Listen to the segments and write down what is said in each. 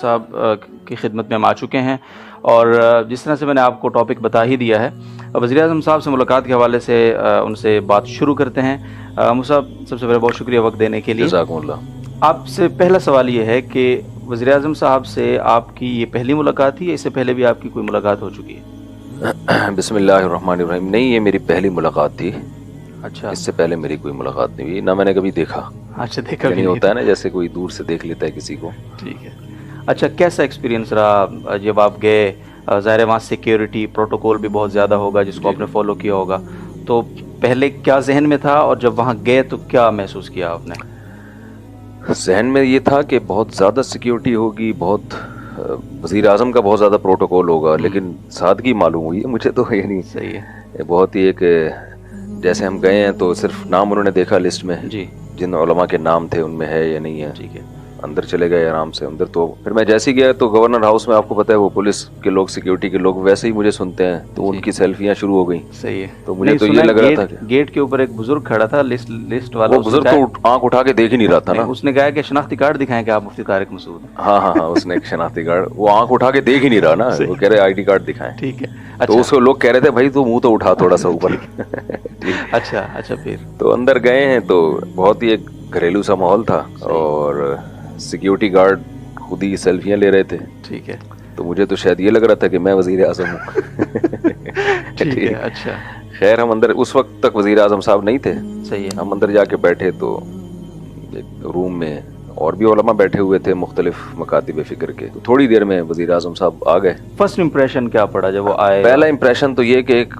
صاحب کی خدمت میں ہم آ چکے ہیں، اور جس طرح سے میں نے آپ کو ٹاپک بتا ہی دیا ہے، وزیر اعظم صاحب سے ملاقات کے حوالے سے ان سے بات شروع کرتے ہیں۔ مفتی صاحب، سب سے پہلے بہت شکریہ وقت دینے کے لیے۔ جزاکم اللہ۔ آپ سے پہلا سوال یہ ہے کہ وزیر اعظم صاحب سے آپ کی یہ پہلی ملاقات تھی یا اس سے پہلے بھی آپ کی کوئی ملاقات ہو چکی ہے؟ بسم اللہ الرحمن الرحیم، نہیں، یہ میری پہلی ملاقات تھی۔ اچھا، اس سے پہلے میری کوئی ملاقات نہیں ہوئی، نہ میں نے کبھی دیکھا۔ اچھا، دیکھا بھی نہیں نہیں ہوتا ہے نا، جیسے کوئی دور سے دیکھ لیتا ہے کسی کو۔ ٹھیک ہے۔ اچھا، کیسا ایکسپیرینس رہا جب آپ گئے؟ ظاہر ہے وہاں سیکیورٹی پروٹوکول بھی بہت زیادہ ہوگا جس کو آپ نے فالو کیا ہوگا، تو پہلے کیا ذہن میں تھا اور جب وہاں گئے تو کیا محسوس کیا آپ نے؟ ذہن میں یہ تھا کہ بہت زیادہ سیکیورٹی ہوگی، بہت وزیر اعظم کا بہت زیادہ پروٹوکول ہوگا، لیکن سادگی معلوم ہوئی ہے مجھے تو، یعنی صحیح ہے، بہت ہی ایک، جیسے ہم گئے ہیں تو صرف نام انہوں نے دیکھا لسٹ میں، جی، جن علماء کے نام تھے ان میں ہے یا نہیں ہے، ٹھیک ہے، اندر چلے گئے آرام سے اندر۔ تو پھر میں جیسے ہی گیا تو گورنر ہاؤس میں، آپ کو پتہ ہے وہ پولیس کے لوگ، سیکیورٹی کے لوگ ویسے ہی مجھے سنتے ہیں، تو ان کی سیلفیاں شروع ہو گئیں۔ صحیح ہے، تو مجھے تو یہ لگ رہا تھا کہ گیٹ کے اوپر ایک بزرگ کھڑا تھا، لسٹ والا، وہ بزرگ تو آنکھ اٹھا کے دیکھ ہی نہیں رہا تھا نا، اس نے کہا کہ شناختی کارڈ دکھائیں کہ آپ مفتی طارق مسعود ہیں۔ ہاں، اس نے ایک شناختی کارڈ، وہ آنکھ اٹھا کے دیکھ ہی نہیں رہا نا، وہ کہہ رہے آئی ڈی کارڈ دکھائیں۔ ٹھیک ہے، تو اس کو لوگ کہہ رہے تھے بھائی تو منہ تو اٹھا تھوڑا سا اوپر۔ اچھا، پھر تو اندر گئے ہیں تو بہت ہی ایک گھریلو سا ماحول تھا، اور سیکیورٹی گارڈ خود ہی سیلفیاں لے رہے تھے۔ ٹھیک ہے، تو مجھے تو شاید یہ لگ رہا تھا کہ میں وزیر اعظم ہوں۔ ٹھیک ہے، اچھا، خیر ہم اندر، اس وقت تک وزیر اعظم صاحب نہیں تھے، صحیح ہے، ہم اندر جا کے بیٹھے تو ایک روم میں اور بھی علماء بیٹھے ہوئے تھے مختلف مکاتب فکر کے، تو تھوڑی دیر میں وزیر اعظم صاحب آ گئے۔ فرسٹ امپریشن کیا پڑا جب وہ آئے؟ پہلا امپریشن تو یہ کہ ایک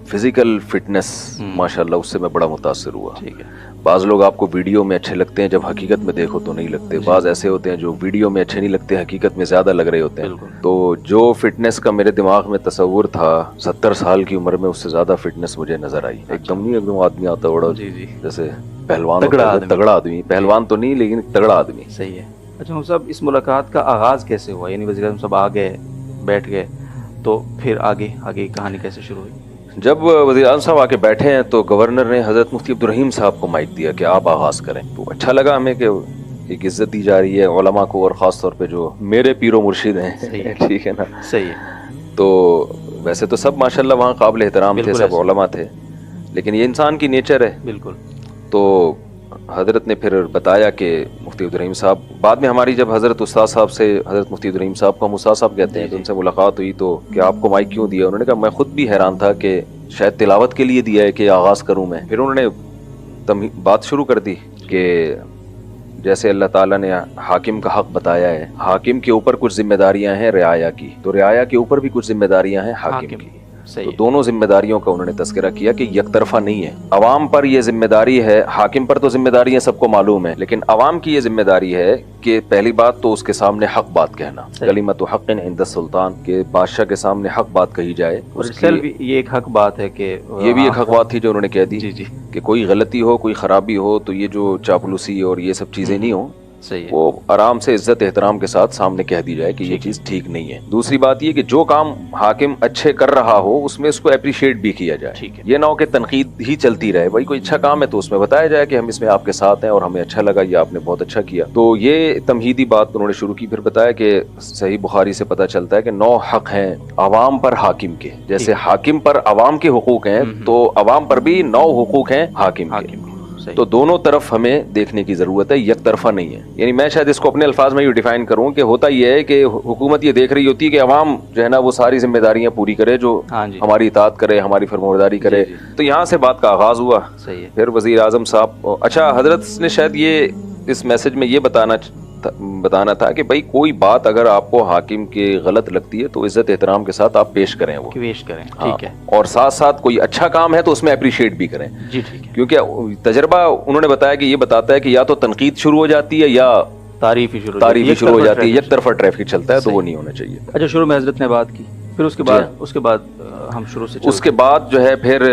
فزیکل فٹنس ماشاءاللہ، اس سے میں بڑا متاثر ہوا۔ ٹھیک ہے، بعض لوگ آپ کو ویڈیو میں اچھے لگتے ہیں، جب حقیقت میں دیکھو تو نہیں لگتے، بعض ایسے ہوتے ہیں جو ویڈیو میں اچھے نہیں لگتے، حقیقت میں زیادہ لگ رہے ہوتے ہیں۔ تو جو فٹنس کا میرے دماغ میں تصور تھا 70 سال کی عمر میں، اس سے زیادہ فٹنس مجھے نظر آئی۔ ایک دم نہیں، ایک دم آدمی آتا بڑا جیسے پہلوان، تگڑا آدمی، پہلوان تو نہیں لیکن تگڑا آدمی۔ صحیح ہے۔ اچھا صاحب، اس ملاقات کا آغاز کیسے ہوا؟ یعنی وزیر اعظم صاحب آ گئے، بیٹھ گئے، تو پھر آگے کہانی کیسے شروع ہوئی؟ جب وزیر اعظم صاحب آ کے بیٹھے ہیں تو گورنر نے حضرت مفتی عبدالرحیم صاحب کو مائک دیا کہ آپ آغاز کریں، تو اچھا لگا ہمیں کہ ایک عزت دی جا رہی ہے علماء کو، اور خاص طور پہ جو میرے پیر و مرشد ہیں۔ ٹھیک ہے نا، صحیح ہے۔ تو ویسے تو سب ماشاءاللہ وہاں قابل احترام تھے، سب علماء تھے، لیکن یہ انسان کی نیچر ہے۔ بالکل۔ تو حضرت نے پھر بتایا کہ مفتی عبدالرحیم صاحب، بعد میں ہماری جب حضرت استاد صاحب سے، حضرت مفتی عبدالرحیم صاحب کو ہم استاد صاحب کہتے ہیں، تو ان سے ملاقات ہوئی تو کہ آپ کو مائک کیوں دیا؟ انہوں نے کہا میں خود بھی حیران تھا کہ شاید تلاوت کے لیے دیا ہے کہ آغاز کروں میں۔ پھر انہوں نے بات شروع کر دی کہ جیسے اللہ تعالیٰ نے حاکم کا حق بتایا ہے، حاکم کے اوپر کچھ ذمہ داریاں ہیں رعایا کی، تو رعایا کے اوپر بھی کچھ ذمہ داریاں ہیں حاکم کی۔ تو دونوں ذمہ داریوں کا انہوں نے تذکرہ کیا کہ یک طرفہ نہیں ہے، عوام پر یہ ذمہ داری ہے، حاکم پر تو ذمہ داریاں سب کو معلوم ہے، لیکن عوام کی یہ ذمہ داری ہے کہ پہلی بات تو اس کے سامنے حق بات کہنا، کلمۃ حق عند السلطان، کہ بادشاہ کے سامنے حق بات کہی جائے۔ یہ ایک حق بات ہے کہ یہ بھی ایک حق بات تھی جو انہوں نے کہہ دی کہ کوئی غلطی ہو، کوئی خرابی ہو، تو یہ جو چاپلوسی اور یہ سب چیزیں نہیں ہوں، وہ آرام سے عزت احترام کے ساتھ سامنے کہہ دی جائے کہ یہ چیز ٹھیک نہیں ہے۔ دوسری بات یہ کہ جو کام حاکم اچھے کر رہا ہو اس میں اس کو اپریشیٹ بھی کیا جائے، یہ نہ ہو کہ تنقید ہی چلتی رہے، بھائی کوئی اچھا کام ہے تو اس میں بتایا جائے کہ ہم اس میں آپ کے ساتھ ہیں اور ہمیں اچھا لگا، یہ آپ نے بہت اچھا کیا۔ تو یہ تمہیدی بات انہوں نے شروع کی۔ پھر بتایا کہ صحیح بخاری سے پتہ چلتا ہے کہ 9 حق ہیں عوام پر حاکم کے، جیسے حاکم پر عوام کے حقوق ہیں تو عوام پر بھی 9 حقوق ہیں حاکم کے۔ تو دونوں طرف ہمیں دیکھنے کی ضرورت ہے، یک طرفہ نہیں ہے۔ یعنی میں شاید اس کو اپنے الفاظ میں یہ ڈیفائن کروں کہ ہوتا یہ ہے کہ حکومت یہ دیکھ رہی ہوتی ہے کہ عوام جو ہے نا وہ ساری ذمہ داریاں پوری کرے، جو ہماری اطاعت کرے، ہماری فرمانبرداری کرے۔ تو یہاں سے بات کا آغاز ہوا۔ پھر وزیر اعظم صاحب، اچھا حضرت نے شاید یہ اس میسج میں یہ بتانا تھا کہ بھائی کوئی بات اگر آپ کو حاکم کے غلط لگتی ہے تو عزت احترام کے ساتھ آپ پیش کریں، وہ پیش کریں، ٹھیک ہے، اور ساتھ ساتھ کوئی اچھا کام ہے تو اس میں اپریشیٹ بھی کریں۔ جی ٹھیک ہے، کیونکہ تجربہ انہوں نے بتایا کہ یہ بتاتا ہے کہ یا تو تنقید شروع ہو جاتی ہے یا تعریف ہی شروع ہو جاتی ہے، یک طرفہ ٹریفک چلتا ہے، تو وہ نہیں ہونا چاہیے۔ اچھا، شروع میں حضرت نے بات کی، پھر اس کے بعد ہم شروع سے اس کے بعد جو ہے پھر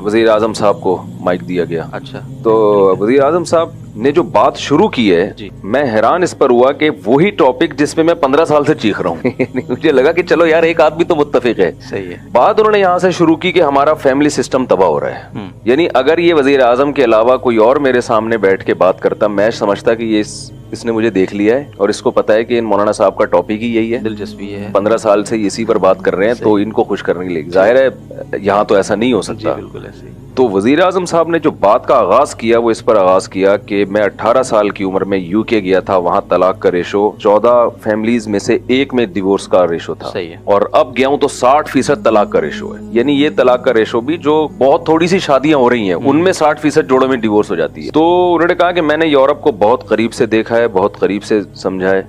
وزیر اعظم صاحب کو مائک دیا گیا۔ اچھا، تو وزیر اعظم صاحب نے جو بات شروع کی ہے، میں حیران اس پر ہوا کہ وہی ٹاپک جس میں 15 سال سے چیخ رہا ہوں۔ مجھے لگا کہ چلو یار ایک آدمی تو متفق ہے۔ صحیح ہے۔ بات انہوں نے یہاں سے شروع کی کہ ہمارا فیملی سسٹم تباہ ہو رہا ہے، یعنی اگر یہ وزیر اعظم کے علاوہ کوئی اور میرے سامنے بیٹھ کے بات کرتا، میں سمجھتا کہ یہ اس نے مجھے دیکھ لیا ہے اور اس کو پتا ہے کہ ان مولانا صاحب کا ٹاپک ہی یہی ہے, دلچسپی ہے, 15 سال سے اسی پر بات کر رہے ہیں, تو ان کو خوش کرنے کے لیے ظاہر ہے یہاں تو ایسا نہیں ہو سکتا. بالکل ایسے ہی. تو وزیر اعظم صاحب نے جو بات کا آغاز کیا وہ اس پر آغاز کیا کہ میں 18 سال کی عمر میں یو کے گیا تھا, وہاں طلاق کا ریشو 14 فیملیز میں سے ایک میں ڈیورس کا ریشو تھا, اور اب گیا ہوں تو 60% طلاق کا ریشو ہے. یعنی یہ طلاق کا ریشو بھی جو بہت تھوڑی سی شادیاں ہو رہی ہیں ان میں 60% جوڑوں میں ڈیورس ہو جاتی ہے. تو انہوں نے کہا کہ میں نے یورپ کو بہت قریب سے دیکھا ہے, بہت قریب سے سمجھا ہے,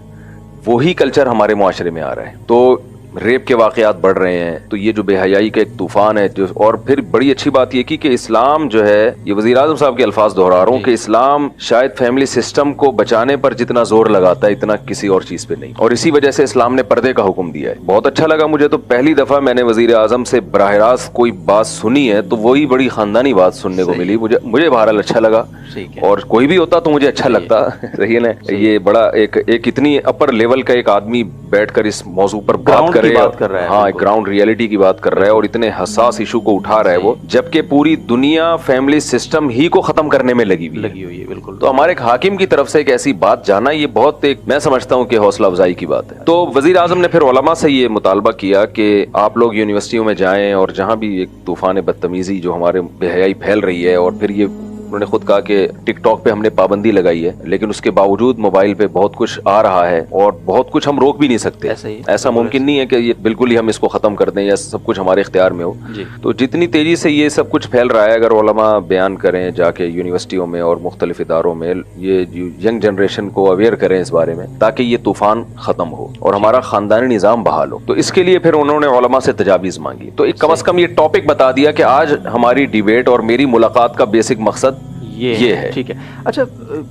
وہی کلچر ہمارے معاشرے میں آ رہا ہے. تو ریپ کے واقعات بڑھ رہے ہیں, تو یہ جو بے حیائی کا ایک طوفان ہے جو, اور پھر بڑی اچھی بات یہ کی کہ اسلام جو ہے, یہ وزیر اعظم صاحب کے الفاظ دہرا رہا ہوں کہ اسلام شاید فیملی سسٹم کو بچانے پر جتنا زور لگاتا ہے اتنا کسی اور چیز پہ نہیں, اور اسی وجہ سے اسلام نے پردے کا حکم دیا ہے. بہت اچھا لگا مجھے, تو پہلی دفعہ میں نے وزیر اعظم سے براہ راست کوئی بات سنی ہے تو وہی بڑی خاندانی بات سننے کو ملی. مجھے بہرحال اچھا لگا, اور کوئی بھی ہوتا تو مجھے اچھا لگتا. صحیح ہے نا, یہ بڑا ایک اتنی اپر لیول کا ایک آدمی بیٹھ کر اس موضوع پر بات کر رہا ہے, ہاں گراؤنڈ ریئلٹی کی بات کر رہا ہے, اور اتنے حساس ایشو کو اٹھا رہا ہے وہ, جبکہ پوری دنیا فیملی سسٹم ہی کو ختم کرنے میں لگی ہوئی ہے. بالکل. تو ہمارے ایک حاکم کی طرف سے ایک ایسی بات جانا, یہ بہت ایک میں سمجھتا ہوں کہ حوصلہ افزائی کی بات ہے. تو وزیر اعظم نے پھر علماء سے یہ مطالبہ کیا کہ آپ لوگ یونیورسٹیوں میں جائیں, اور جہاں بھی ایک طوفان بدتمیزی جو ہمارے بے حیائی پھیل رہی ہے, اور پھر یہ انہوں نے خود کہا کہ ٹک ٹاک پہ ہم نے پابندی لگائی ہے, لیکن اس کے باوجود موبائل پہ بہت کچھ آ رہا ہے, اور بہت کچھ ہم روک بھی نہیں سکتے. ایسا ممکن نہیں ہے کہ یہ بالکل ہی ہم اس کو ختم کر دیں یا سب کچھ ہمارے اختیار میں ہو. تو جتنی تیزی سے یہ سب کچھ پھیل رہا ہے, اگر علماء بیان کریں جا کے یونیورسٹیوں میں اور مختلف اداروں میں, یہ ینگ جنریشن کو اویئر کریں اس بارے میں, تاکہ یہ طوفان ختم ہو اور ہمارا خاندانی نظام بحال ہو, تو اس کے لیے پھر انہوں نے علماء سے تجاویز مانگی. تو کم از کم یہ ٹاپک بتا دیا کہ آج ہماری ڈیبیٹ اور میری ملاقات کا بیسک مقصد یہ ہے. ٹھیک ہے. اچھا,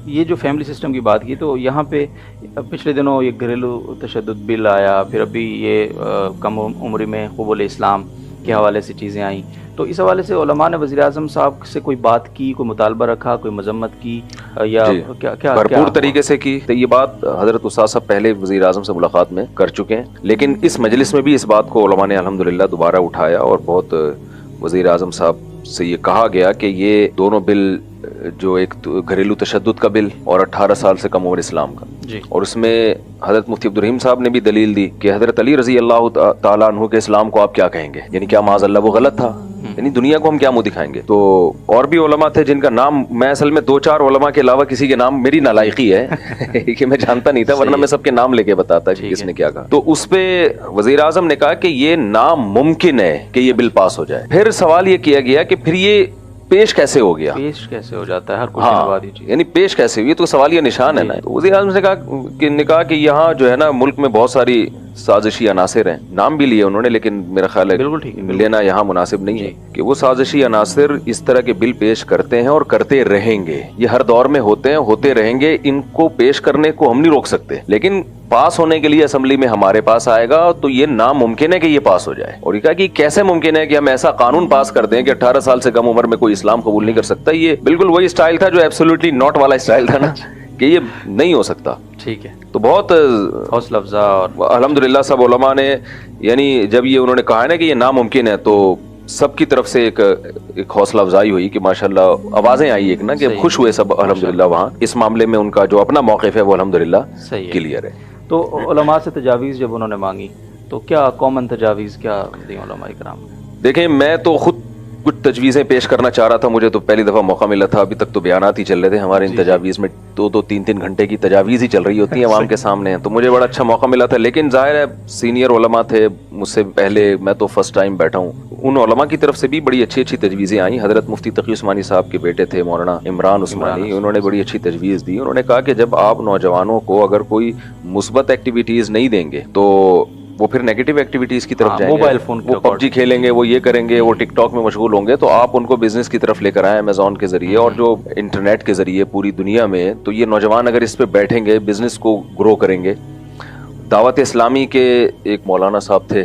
یہ جو فیملی سسٹم کی بات کی, تو یہاں پہ پچھلے دنوں یہ گھریلو تشدد بل آیا, پھر ابھی یہ کم عمری میں قبول اسلام کے حوالے سے چیزیں آئیں, تو اس حوالے سے علماء نے وزیر اعظم صاحب سے کوئی بات کی, کوئی مطالبہ رکھا, کوئی مذمت کی, یا کیا بھرپور طریقے سے کی. یہ بات حضرت استاد صاحب پہلے وزیر اعظم سے ملاقات میں کر چکے ہیں, لیکن اس مجلس میں بھی اس بات کو علماء نے الحمدللہ دوبارہ اٹھایا, اور بہت وزیر اعظم صاحب سے یہ کہا گیا کہ یہ دونوں بل, جو ایک گھریلو تشدد کا بل اور 18 سال سے کم عمر اسلام کا, اور اس میں حضرت مفتی عبدالرحیم صاحب نے بھی دلیل دی کہ حضرت علی رضی اللہ تعالیٰ عنہ کے اسلام کو آپ کیا کہیں گے, یعنی کیا معاذ اللہ وہ غلط تھا, یعنی دنیا کو ہم کیا منہ دکھائیں گے. تو اور بھی علماء تھے جن کا نام, میں اصل میں 2-4 علماء کے علاوہ کسی کے نام, میری نالائقی ہے کہ میں جانتا نہیں تھا, ورنہ میں سب کے نام لے کے بتاتا کہ کس نے کیا کہا. تو اس پہ وزیر اعظم نے کہا کہ یہ ناممکن ہے کہ یہ بل پاس ہو جائے. پھر سوال یہ کیا گیا کہ پھر یہ پیش کیسے ہو گیا, پیش کیسے ہو جاتا ہے ہر کچھ, یعنی پیش کیسے ہوئی, تو سوال یہ نشان ہے نا. تو وزیر اعظم نے کہا کہ یہاں جو ہے نا ملک میں بہت ساری سازشی عناصر ہیں, نام بھی لیے انہوں نے, لیکن میرا خیال ہے لینا یہاں مناسب نہیں ہے, کہ وہ سازشی عناصر اس طرح کے بل پیش کرتے ہیں اور کرتے رہیں گے. یہ ہر دور میں ہوتے ہیں, ہوتے رہیں گے, ان کو پیش کرنے کو ہم نہیں روک سکتے, لیکن پاس ہونے کے لیے اسمبلی میں ہمارے پاس آئے گا تو یہ ناممکن ہے کہ یہ پاس ہو جائے. اور یہ کہا کہ کیسے ممکن ہے کہ ہم ایسا قانون پاس کر دیں کہ 18 سال سے کم عمر میں کوئی اسلام قبول نہیں کر سکتا. یہ بالکل وہی اسٹائل تھا جو ایبسولوٹلی ناٹ والا اسٹائل تھا نا, کہ یہ نہیں ہو سکتا. ٹھیک ہے. تو بہت حوصلہ افزا, اور الحمدللہ سب علماء نے, یعنی جب یہ انہوں نے کہا نا کہ یہ ناممکن ہے, تو سب کی طرف سے ایک حوصلہ افزائی ہوئی کہ ماشاءاللہ آوازیں آئی ایک نا, کہ خوش ہوئے سب الحمدللہ. وہاں اس معاملے میں ان کا جو اپنا موقف ہے وہ الحمدللہ کلیئر ہے. تو علماء سے تجاویز جب انہوں نے مانگی, تو کیا کامن تجاویز کیا دی علماء کرام نے؟ دیکھیں, میں تو خود کچھ تجویزیں پیش کرنا چاہ رہا تھا, مجھے تو پہلی دفعہ موقع ملا تھا, ابھی تک تو بیانات ہی چل رہے تھے ہمارے ان تجاویز میں, 2-3 گھنٹے کی تجاویز ہی چل رہی ہوتی ہیں عوام کے سامنے, تو مجھے بڑا اچھا موقع ملا تھا. لیکن ظاہر ہے سینئر علماء تھے مجھ سے پہلے, میں تو فرسٹ ٹائم بیٹھا ہوں, ان علماء کی طرف سے بھی بڑی اچھی تجویزیں آئیں. حضرت مفتی تقی عثمانی صاحب کے بیٹے تھے مولانا عمران عثمانی, انہوں نے بڑی اچھی تجویز دی. انہوں نے کہا کہ جب آپ نوجوانوں کو اگر کوئی مثبت ایکٹیویٹیز نہیں دیں گے تو وہ پھر نیگیٹو ایکٹیویٹیز کی طرف جائیں گے, موبائل فون, وہ PUBG کھیلیں گے, وہ یہ کریں گے, وہ ٹک ٹاک میں مشغول ہوں گے. تو آپ ان کو بزنس کی طرف لے کر آئیں, امیزون کے ذریعے اور جو انٹرنیٹ کے ذریعے پوری دنیا میں. تو یہ نوجوان اگر اس پہ بیٹھیں گے, بزنس کو گرو کریں گے. دعوت اسلامی کے ایک مولانا صاحب تھے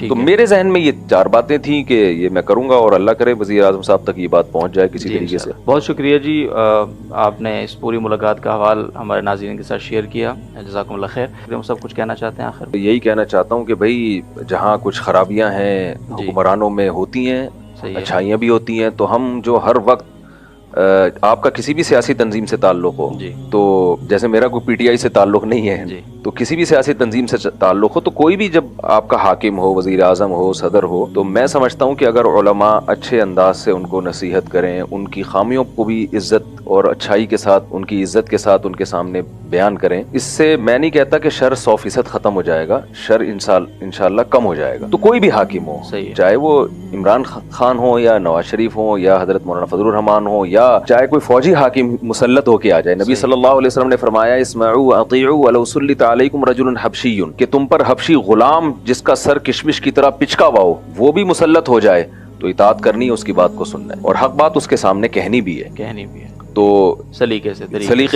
تو میرے ذہن میں یہ 4 باتیں تھیں کہ یہ میں کروں گا اور اللہ کرے وزیر اعظم صاحب تک یہ بات پہنچ جائے کسی طریقے سے. بہت شکریہ جی، آپ نے اس پوری ملاقات کا حوال ہمارے ناظرین کے ساتھ شیئر کیا. جزاکم اللہ خیر. ہم سب کچھ کہنا چاہتے ہیں آخر؟ یہی کہنا چاہتا ہوں کہ بھائی جہاں کچھ خرابیاں ہیں حکمرانوں میں ہوتی ہیں، اچھائیاں بھی ہوتی ہیں، تو ہم جو ہر وقت آپ کا کسی بھی سیاسی تنظیم سے تعلق ہو، تو جیسے میرا کوئی پی ٹی آئی سے تعلق نہیں ہے، تو کسی بھی سیاسی تنظیم سے تعلق ہو، تو کوئی بھی جب آپ کا حاکم ہو، وزیر اعظم ہو، صدر ہو، تو میں سمجھتا ہوں کہ اگر علماء اچھے انداز سے ان کو نصیحت کریں، ان کی خامیوں کو بھی عزت اور اچھائی کے ساتھ، ان کی عزت کے ساتھ ان کے سامنے بیان کریں، اس سے میں نہیں کہتا کہ شر 100% ختم ہو جائے گا، شر انشاءاللہ کم ہو جائے گا. تو کوئی بھی حاکم ہو، چاہے وہ عمران خان ہو یا نواز شریف ہو یا حضرت مولانا فضل الرحمان ہو یا چاہے کوئی فوجی حاکم مسلط ہو کے آ جائے. نبی صلی اللہ علیہ وسلم نے فرمایا اسمعوا واطیعوا ولو سلط علیکم رجل حبشی، کہ تم پر حبشی غلام جس کا سر کشمش کی طرح پچکا ہوا ہو وہ بھی مسلط ہو جائے تو اطاعت کرنی ہے، اس کی بات کو سننا ہے، اور حق بات اس کے سامنے کہنی بھی ہے. تو سلیقے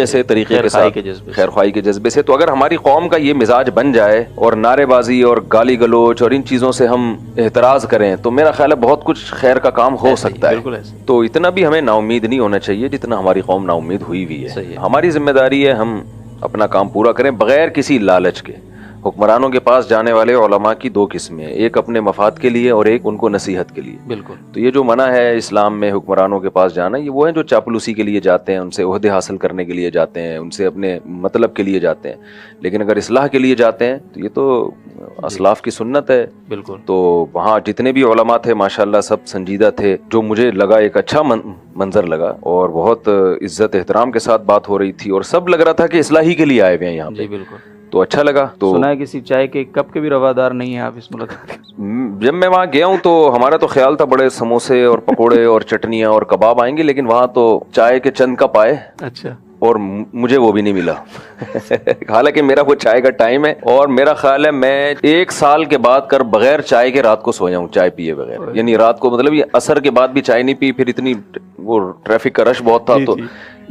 سے طریقے کے ساتھ خیر خواہی کے جذبے سے. تو اگر ہماری قوم کا یہ مزاج بن جائے اور نعرے بازی اور گالی گلوچ اور ان چیزوں سے ہم احتراز کریں تو میرا خیال ہے بہت کچھ خیر کا کام ہو سکتا ہے. تو اتنا بھی ہمیں نا امید نہیں ہونا چاہیے جتنا ہماری قوم نا امید ہوئی ہوئی ہے. ہماری ذمہ داری ہے ہم اپنا کام پورا کریں بغیر کسی لالچ کے. حکمرانوں کے پاس جانے والے علماء کی 2 قسمیں ہیں، ایک اپنے مفاد کے لیے اور ایک ان کو نصیحت کے لیے. بالکل. تو یہ جو منع ہے اسلام میں حکمرانوں کے پاس جانا، یہ وہ ہیں جو چاپلوسی کے لیے جاتے ہیں، ان سے عہدے حاصل کرنے کے لیے جاتے ہیں، ان سے اپنے مطلب کے لیے جاتے ہیں. لیکن اگر اصلاح کے لیے جاتے ہیں تو یہ تو اسلاف کی سنت ہے. بالکل. تو وہاں جتنے بھی علماء تھے ماشاءاللہ سب سنجیدہ تھے، جو مجھے لگا ایک اچھا منظر لگا اور بہت عزت احترام کے ساتھ بات ہو رہی تھی اور سب لگ رہا تھا کہ اصلاح ہی کے لیے آئے ہوئے ہیں یہاں پہ. بالکل. تو اچھا لگا. تو سنا ہے کسی چائے کے کپ کے بھی روادار نہیں ہیں آپ اس ملاقات؟ جب میں وہاں گیا ہوں تو ہمارا تو خیال تھا بڑے سموسے اور پکوڑے اور چٹنیاں اور کباب آئیں گے، لیکن وہاں تو چائے کے چند کپ آئے. اچھا. اور مجھے وہ بھی نہیں ملا. حالانکہ میرا وہ چائے کا ٹائم ہے اور میرا خیال ہے میں 1 سال کے بعد کر بغیر چائے کے رات کو سویا ہوں، چائے پیے بغیر. یعنی رات کو مطلب یہ عصر کے بعد بھی چائے نہیں پی، پھر اتنی وہ ٹریفک کا رش بہت تھا تو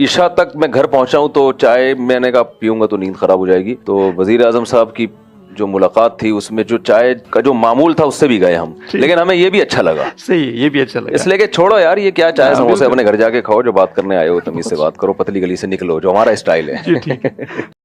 عشاء تک میں گھر پہنچا ہوں تو چائے میں نے کہا پیوں گا تو نیند خراب ہو جائے گی. تو وزیر اعظم صاحب کی جو ملاقات تھی اس میں جو چائے کا جو معمول تھا اس سے بھی گئے ہم، لیکن ہمیں یہ بھی اچھا لگا. صحیح، یہ بھی اچھا لگا. اس لیے کہ چھوڑو یار یہ کیا چائے سموسے، اپنے گھر جا کے کھاؤ، جو بات کرنے آئے ہو تمیز سے بات کرو، پتلی گلی سے نکلو، جو ہمارا اسٹائل ہے.